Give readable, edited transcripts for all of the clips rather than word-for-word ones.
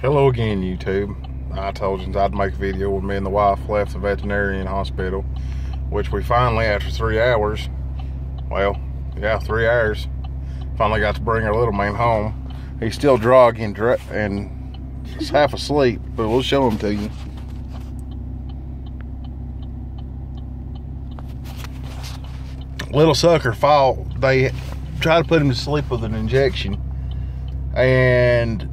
Hello again, YouTube. I told you I'd make a video when me and the wife left the veterinarian hospital, which we finally, after 3 hours, well, yeah, 3 hours, finally got to bring our little man home. He's still groggy and he's half asleep, but we'll show him to you. Little sucker fought. They tried to put him to sleep with an injection and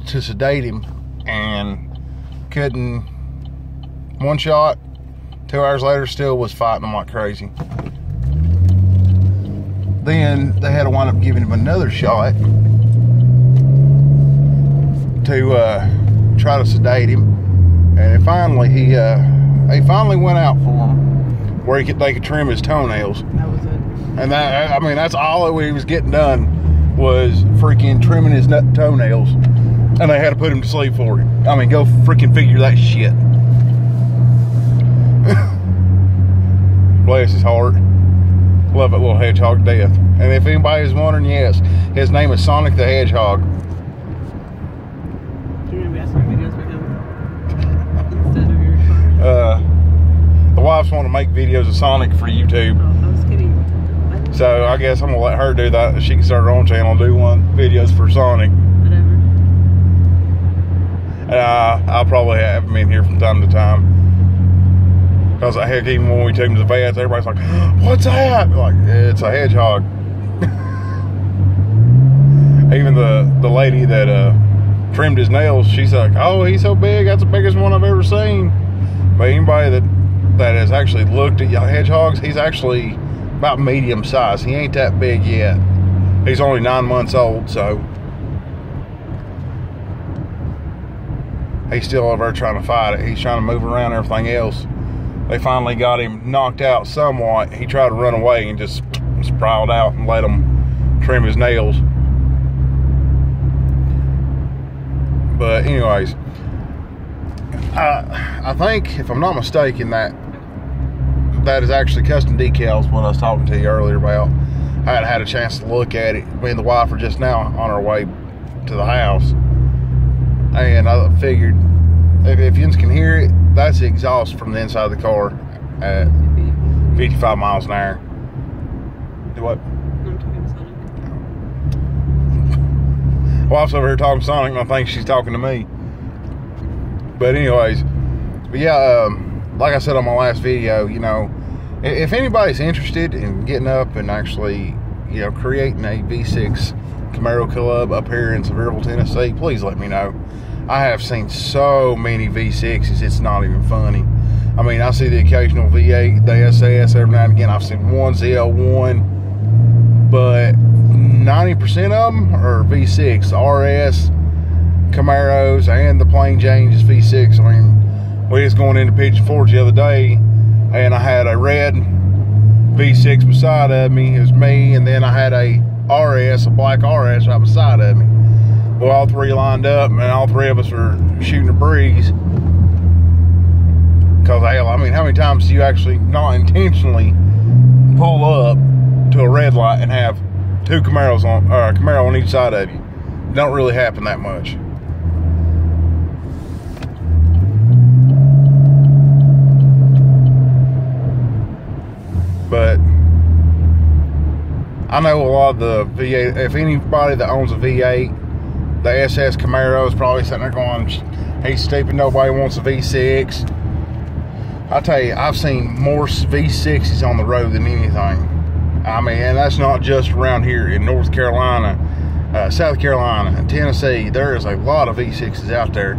to sedate him, and couldn't. One shot, 2 hours later, still was fighting him like crazy. Then they had to wind up giving him another shot to try to sedate him, and finally he finally went out for him where they could trim his toenails. That was it. And that, I mean, that's all that he was getting done, was freaking trimming his toenails. And they had to put him to sleep for him. I mean, go freaking figure that shit. Bless his heart. Love that little hedgehog to death. And if anybody's wondering, yes, his name is Sonic the Hedgehog. You're gonna be asking videos with him instead of your phone. The wives want to make videos of Sonic for YouTube. Oh, I was kidding. So I guess I'm gonna let her do that. She can start her own channel and do videos for Sonic. Whatever. I'll probably have him in here from time to time. Because heck, even when we take him to the vets, everybody's like, "What's that?" Like, it's a hedgehog. Even the lady that trimmed his nails, she's like, "Oh, he's so big. That's the biggest one I've ever seen." But anybody that has actually looked at hedgehogs, he's actually about medium size. He ain't that big yet. He's only 9 months old, so he's still over there trying to fight it. He's trying to move around everything else. They finally got him knocked out somewhat. He tried to run away and just sprawled out and let them trim his nails. But anyways, I think, if I'm not mistaken, that is actually custom decals, what I was talking to you earlier about. I hadn't had a chance to look at it. Me and the wife are just now on our way to the house. And I figured, if you can hear it, that's the exhaust from the inside of the car at 55 miles an hour. Do what? I'm talking Sonic. Wife's over here talking Sonic, and I think she's talking to me. But anyways, yeah, like I said on my last video, you know, if anybody's interested in getting up and actually, you know, creating a V6 Camaro Club up here in Sevierville, Tennessee, please let me know. I have seen so many V6s, it's not even funny. I mean, I see the occasional V8, the SS every now and again. I've seen one ZL1, but 90% of them are V6, RS, Camaros, and the plain Jane is V6. I mean, we was going into Pigeon Forge the other day, and I had a red V6 beside of me. It was me, and then I had a RS, a black RS right beside of me. Well, all three lined up, and all three of us were shooting a breeze. Because, hell, I mean, how many times do you actually not intentionally pull up to a red light and have two Camaros on, or a Camaro on each side of you? Don't really happen that much. But I know a lot of the V8, if anybody that owns a V8, the SS Camaro is probably sitting there going, "He's stupid, nobody wants a V6. I tell you, I've seen more V6s on the road than anything. I mean, and that's not just around here in North Carolina, South Carolina, and Tennessee. There is a lot of V6s out there.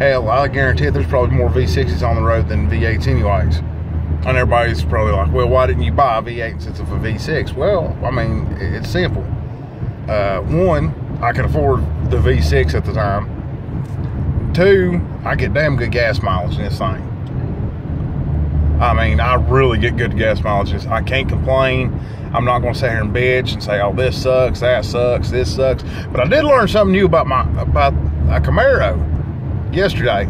Hell, I guarantee it, there's probably more V6s on the road than V8s anyways. And everybody's probably like, "Well, why didn't you buy a V8 instead of a V6? Well, I mean, it's simple. One, I could afford the V6 at the time. Two, I get damn good gas mileage in this thing. I mean, I really get good gas mileage. I can't complain. I'm not going to sit here and bitch and say, "Oh, this sucks, that sucks, this sucks." But I did learn something new about a Camaro yesterday.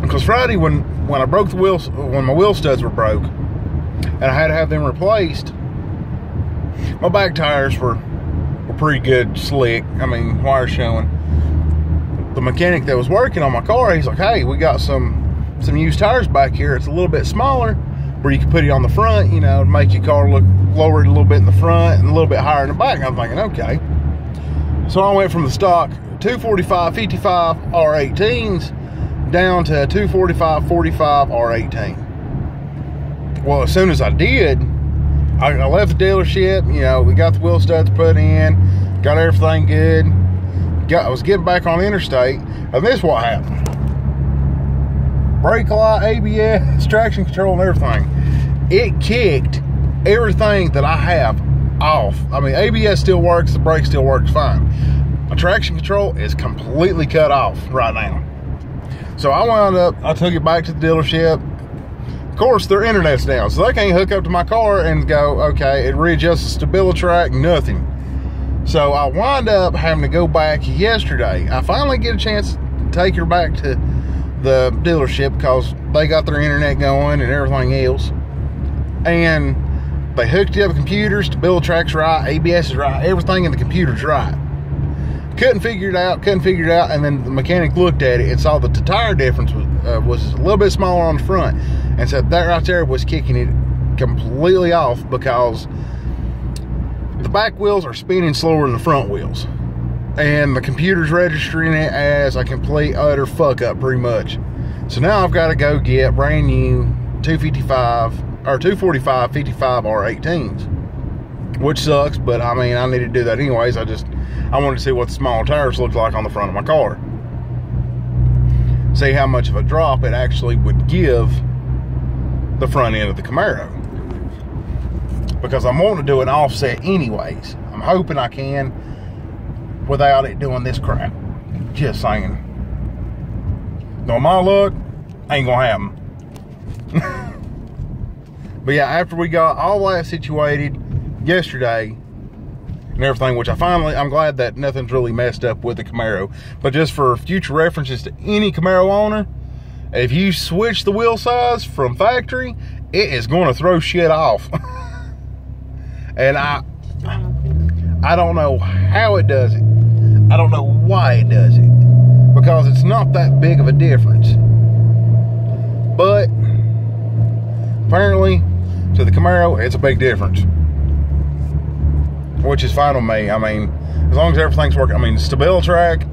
Because Friday, when I broke the wheels, when my wheel studs were broke, and I had to have them replaced, my back tires were pretty good slick. I mean, wire showing. the mechanic that was working on my car, he's like, hey, we got some used tires back here. It's a little bit smaller, where you can put it on the front, you know, make your car look lowered a little bit in the front and a little bit higher in the back. And I'm thinking, okay. So I went from the stock 245 55 R18s down to 245 45 R18. Well, as soon as I did, I left the dealership. You know, we got the wheel studs put in, got everything good. I was getting back on the interstate, and this is what happened. Brake light, ABS, traction control, and everything. It kicked everything that I have off. I mean, ABS still works, the brake still works fine. My traction control is completely cut off right now. So I took it back to the dealership. Of course, their internet's down, so they can't hook up to my car and go, okay, it readjusts the StabiliTrak, nothing. So I wind up having to go back yesterday. I finally get a chance to take her back to the dealership because they got their internet going and everything else. And they hooked up computers, StabiliTrak's right, ABS is right, everything in the computer's right. Couldn't figure it out, and then the mechanic looked at it and saw that the tire difference was a little bit smaller on the front, and said that right there was kicking it completely off because the back wheels are spinning slower than the front wheels, and the computer's registering it as a complete utter fuck up pretty much. So now I've got to go get brand new 245 55 R18s, which sucks, but I mean, I need to do that anyways. I wanted to see what the smaller tires looked like on the front of my car, see how much of a drop it actually would give the front end of the Camaro, because I'm wanting to do an offset anyways. I'm hoping I can without it doing this crap. Just saying. On my luck, ain't gonna happen. But yeah, after we got all that situated yesterday and everything, which I'm glad that nothing's really messed up with the Camaro, but just for future references to any Camaro owner, if you switch the wheel size from factory, it is going to throw shit off. And I don't know how it does it. I don't know why it does it, because it's not that big of a difference. But apparently to the Camaro, it's a big difference, which is fine with me. I mean, as long as everything's working. I mean, StabiliTrak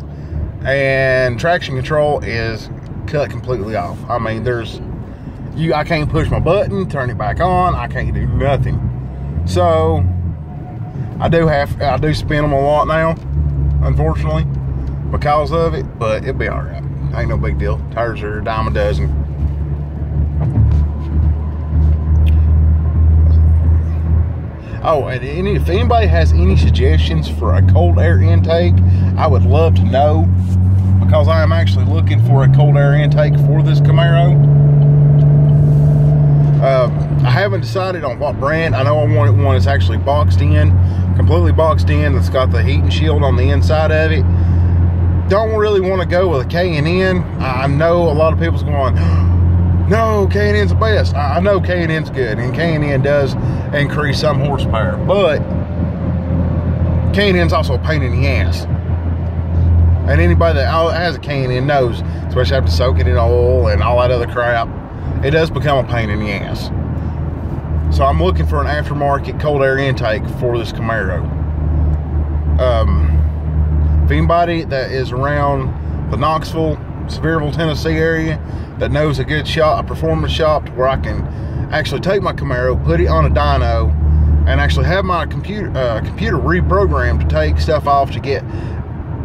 and traction control is cut completely off. I mean, I can't push my button, turn it back on. I can't do nothing. So I do spin them a lot now, unfortunately, because of it, but it'll be all right. Ain't no big deal. Tires are a dime a dozen. Oh, and if anybody has any suggestions for a cold air intake, I would love to know, because I am actually looking for a cold air intake for this Camaro. I haven't decided on what brand. I know I wanted one that's actually boxed in, completely boxed in, that's got the heat and shield on the inside of it. Don't really want to go with a K&N. I know a lot of people's going, no, K&N's the best. I know K&N's good, and K&N does increase some horsepower, but K&N's also a pain in the ass. And anybody that has a K&N knows, especially after soaking in oil and all that other crap, it does become a pain in the ass. So I'm looking for an aftermarket cold air intake for this Camaro. If anybody that is around the Knoxville, Sevierville, Tennessee area that knows a good shop, a performance shop, where I can actually take my Camaro, put it on a dyno, and actually have my computer reprogrammed to take stuff off to get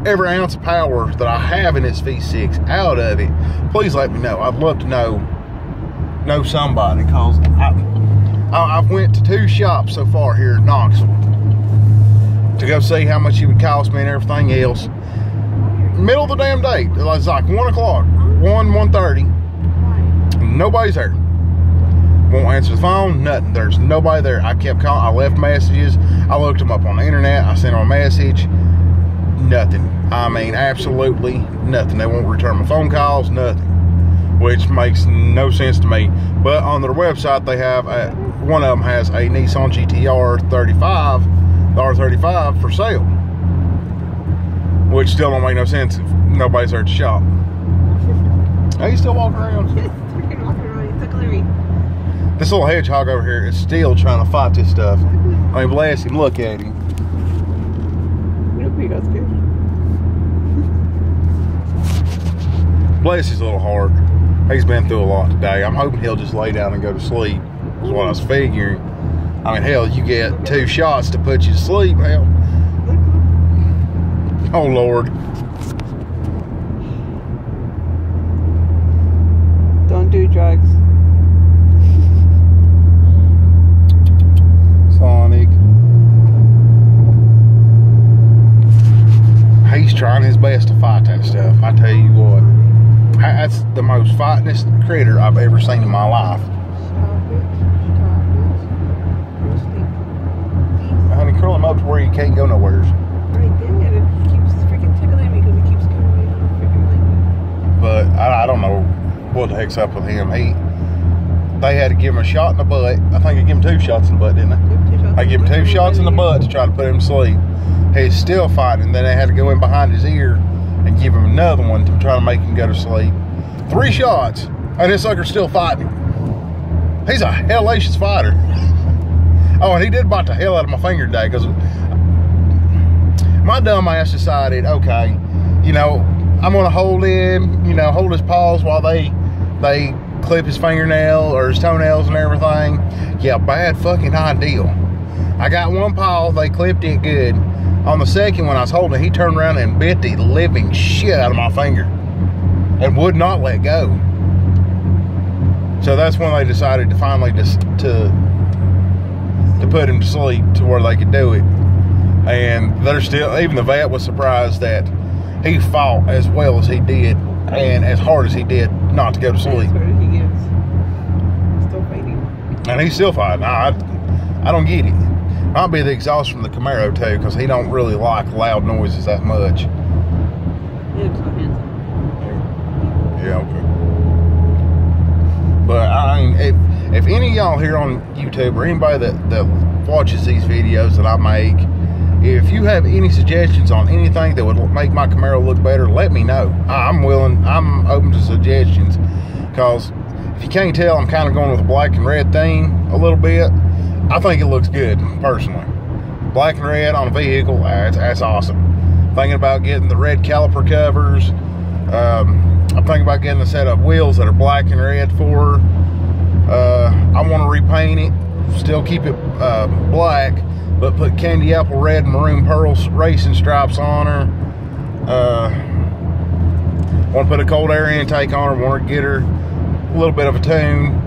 every ounce of power that I have in this V6 out of it, please let me know. I'd love to know somebody, because I've went to 2 shops so far here in Knoxville to go see how much it would cost me and everything else. Middle of the damn day, it's like 1 o'clock, 1:30. Nobody's there. Won't answer the phone, nothing. There's nobody there. I kept calling, I left messages, I looked them up on the internet, I sent them a message, nothing. I mean, absolutely nothing. They won't return my phone calls, nothing, which makes no sense to me. But on their website, they have one of them has a Nissan GT-R 35, the R35 for sale, which still don't make no sense. Nobody's there at the shop. Hey, he's still walking around. Yes, freaking walking around. He's tickling me. This little hedgehog over here is still trying to fight this stuff. I mean, bless him. Look at him. He got scared. Bless his little heart. He's been through a lot today. I'm hoping he'll just lay down and go to sleep. Is what I was figuring. I mean, hell, you get 2 shots to put you to sleep. Hell. Oh, Lord. Don't do drugs. Sonic. He's trying his best to fight that stuff. I tell you what. That's the most fightingest critter I've ever seen in my life. Honey, curl him up to where he can't go nowhere. I did. It keeps freaking tickling me because he keeps coming away from the freaking blanket. But I don't know what the heck's up with him. They had to give him a shot in the butt. I think they gave him 2 shots in the butt, didn't they? They gave him 2 shots in the butt to try to put him to sleep. He's still fighting. Then they had to go in behind his ear and give him another one to try to make him go to sleep. 3 shots, and this sucker's still fighting. He's a hellacious fighter. Oh, and he did bite the hell out of my finger today because my dumb ass decided, okay, you know, I'm gonna hold him, you know, hold his paws while they clip his fingernail or his toenails and everything. Yeah, bad fucking idea. I got one paw, they clipped it good. On the second one I was holding it, he turned around and bit the living shit out of my finger and would not let go. So that's when they decided to finally just to put him to sleep to where they could do it. And they're still, even the vet was surprised that he fought as well as he did and as hard as he did not to go to sleep. He gets. Still fighting. And he's still fighting. I don't get it. Might be the exhaust from the Camaro too, because he don't really like loud noises that much. Yeah, okay. But I mean, if any of y'all here on YouTube or anybody that watches these videos that I make, if you have any suggestions on anything that would make my Camaro look better, let me know. I'm open to suggestions, because if you can't tell, I'm kind of going with a black and red theme a little bit. I think it looks good, personally. Black and red on a vehicle, that's awesome. Thinking about getting the red caliper covers. I'm thinking about getting a set of wheels that are black and red for her. I want to repaint it, still keep it black, but put candy apple red and maroon pearl racing stripes on her. Want to put a cold air intake on her, want to get her a little bit of a tune.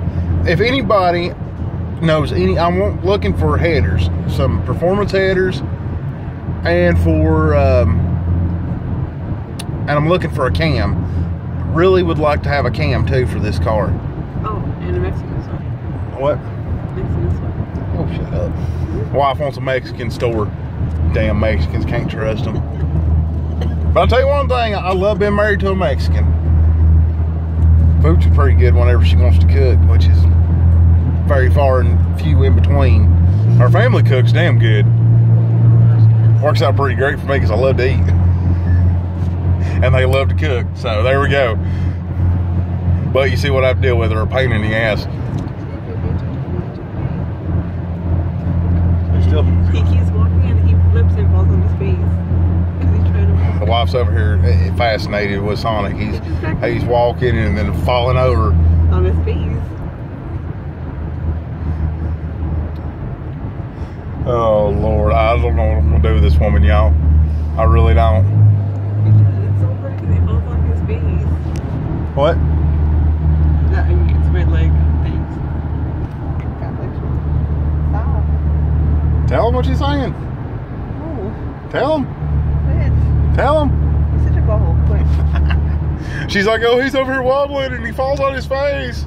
If anybody knows I'm looking for headers, some performance headers, and for and I'm looking for a cam. Really would like to have a cam too for this car. Oh, and a Mexican store. What? Mexican store. Oh, shut up. Wife wants a Mexican store. Damn Mexicans, can't trust them. But I'll tell you one thing, I love being married to a Mexican. Food's pretty good whenever she wants to cook, which is very far and few in between. Our family cooks damn good. Works out pretty great for me because I love to eat. And they love to cook, so there we go. But you see what I have to deal with, her, a pain in the ass. He keeps walking and he flips and falls on his face. He's trying to walk. The wife's over here fascinated with Sonic. He's walking and then falling over. On his face. Oh, Lord. I don't know what I'm going to do with this woman, y'all. I really don't. It's so funny because he falls on his face. What? That it's red leg. Thanks. Stop. Tell him what you're saying. Oh. Tell him. Bitch. Tell him. You're such a butthole. Quick. She's like, oh, he's over here wobbling and he falls on his face.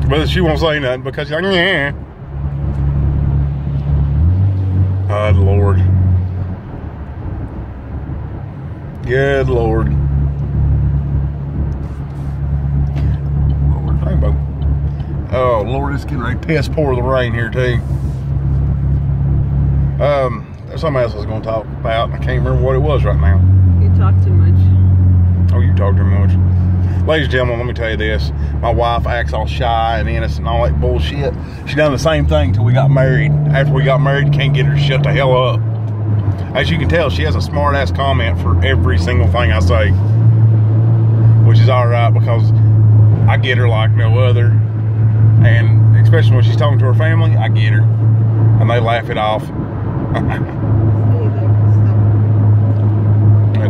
But she won't say nothing because she's like, yeah. Good Lord. Good Lord. Rainbow. Oh Lord, it's getting ready to piss pour the rain here too. There's something else I was going to talk about. I can't remember what it was right now. You're talk too much. Oh, you talk too much. Ladies and gentlemen, let me tell you this. My wife acts all shy and innocent and all that bullshit. She done the same thing till we got married. After we got married, can't get her to shut the hell up. As you can tell, she has a smart ass comment for every single thing I say. Which is alright because I get her like no other. And especially when she's talking to her family, I get her. And they laugh it off. Is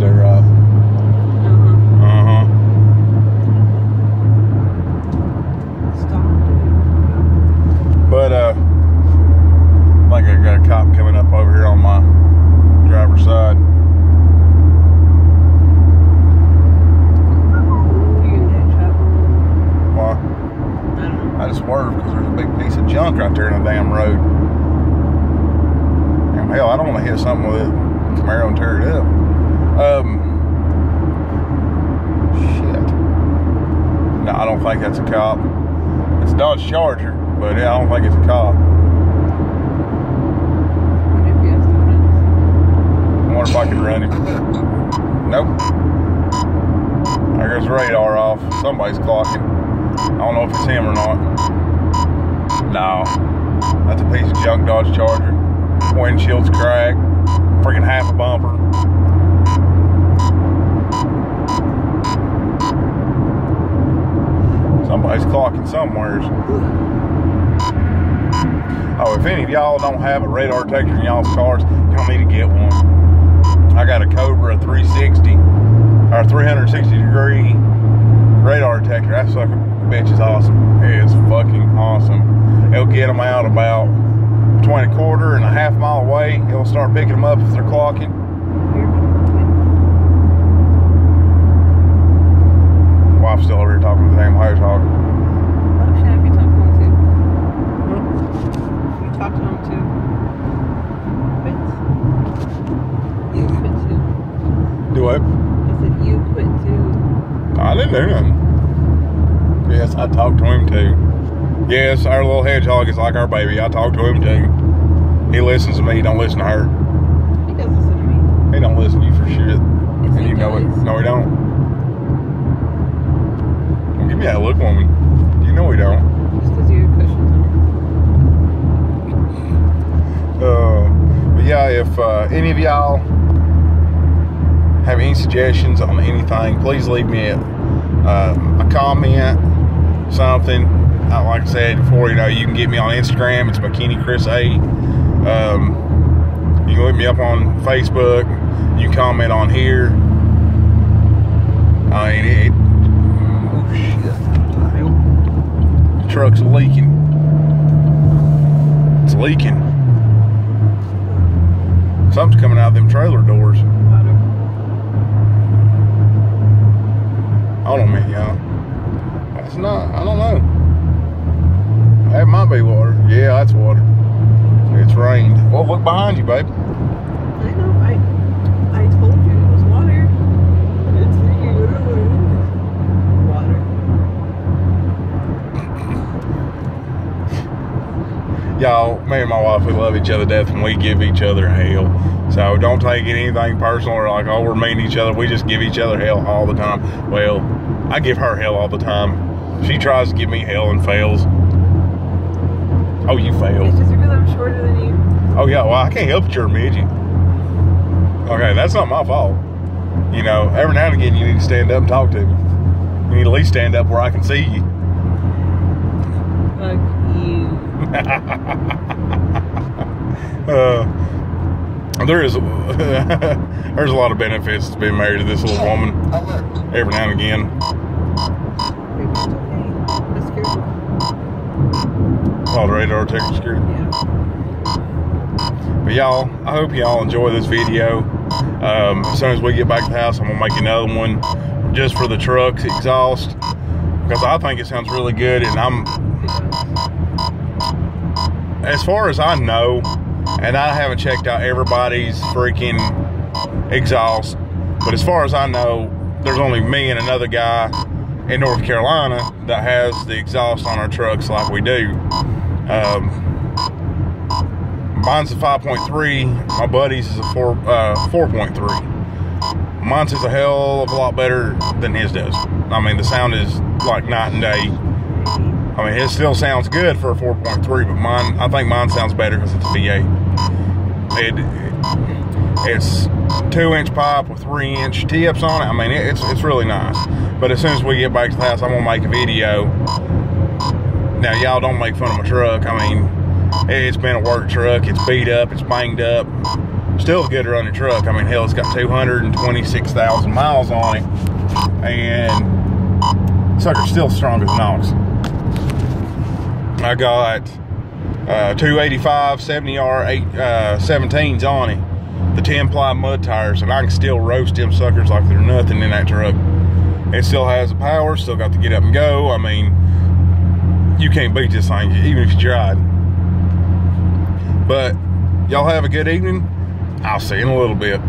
that right? But I think I got a cop coming up over here on my driver's side. You gonna get in trouble? Why? I don't know. I just swerved because there's a big piece of junk right there in the damn road. And hell, I don't want to hit something with it, Camaro, and tear it up. Shit. No, I don't think that's a cop. It's a Dodge Charger. But yeah, I don't think it's a cop. I wonder if I could run him. Nope. There goes the radar off. Somebody's clocking. I don't know if it's him or not. No. That's a piece of junk Dodge Charger. Windshield's cracked. Freaking half a bumper. Somebody's clocking somewheres. Oh, if any of y'all don't have a radar detector in y'all's cars, y'all need to get one. I got a Cobra 360 or 360 degree radar detector. That sucker bitch is awesome. It is fucking awesome. It'll get them out about between a quarter and a half mile away. It'll start picking them up if they're clocking. Wife's still over here talking to the damn hose hog. Oh shit, I can talk to him too. You talk to him too. Quit. You quit too. Do what? I said you quit too. I didn't do nothing. Yes, I talked to him too. Yes, our little hedgehog is like our baby. I talk to him too. He listens to me. He don't listen to her. He does listen to me. He don't listen to you for shit. Yes, And he you know it. does. No, he don't. Don't give me that look, woman. You know he don't. Just because you're cushions on. But yeah, if any of y'all have any suggestions on anything, please leave me a comment, something. Like I said before, you can get me on Instagram. It's McKinney Chris A. You can look me up on Facebook. You can comment on here. I mean, oh shit! The truck's leaking. It's leaking. Something's coming out of them trailer doors. Water. Hold on a minute, y'all. That's not. I don't know. That might be water. Yeah, that's water. It's rained. Well, look behind you, babe. I know. I told you it was water. It's water. Y'all, me and my wife, we love each other to death and we give each other hell. So don't take anything personal or like, oh, we're mean to each other. We just give each other hell all the time. Well, I give her hell all the time. She tries to give me hell and fails. Oh, you failed. It's just because I'm shorter than you. Oh, yeah, well, I can't help it, you're a midget. Okay, that's not my fault. You know, every now and again, you need to stand up and talk to me. You need to at least stand up where I can see you. Fuck you. There's a lot of benefits to being married to this little woman. Every now and again. Maybe it's okay. I'm scared. Oh, the radar detector security. Yeah. But y'all, I hope y'all enjoy this video. As soon as we get back to the house, I'm gonna make another one just for the truck's exhaust because I think it sounds really good. And as far as I know, and I haven't checked out everybody's freaking exhaust, but as far as I know, there's only me and another guy in North Carolina that has the exhaust on our trucks like we do. Mine's a 5.3. My buddy's is a 4.3. Mine is a hell of a lot better than his does. I mean, the sound is like night and day. I mean, it still sounds good for a 4.3, but I think mine sounds better because it's a V8. It's 2-inch pipe with 3-inch tips on it. I mean, it's really nice. But as soon as we get back to the house, I'm gonna make a video. Now, y'all don't make fun of my truck. I mean, it's been a work truck. It's beat up. It's banged up. Still a good running truck. I mean, hell, it's got 226,000 miles on it, and sucker's still strong as an ox. I got 285 70R 17s on it, the 10-ply mud tires, and I can still roast them suckers like there's nothing in that truck. It still has the power, still got to get up and go. I mean, you can't beat this thing, even if you tried. But y'all have a good evening. I'll see you in a little bit.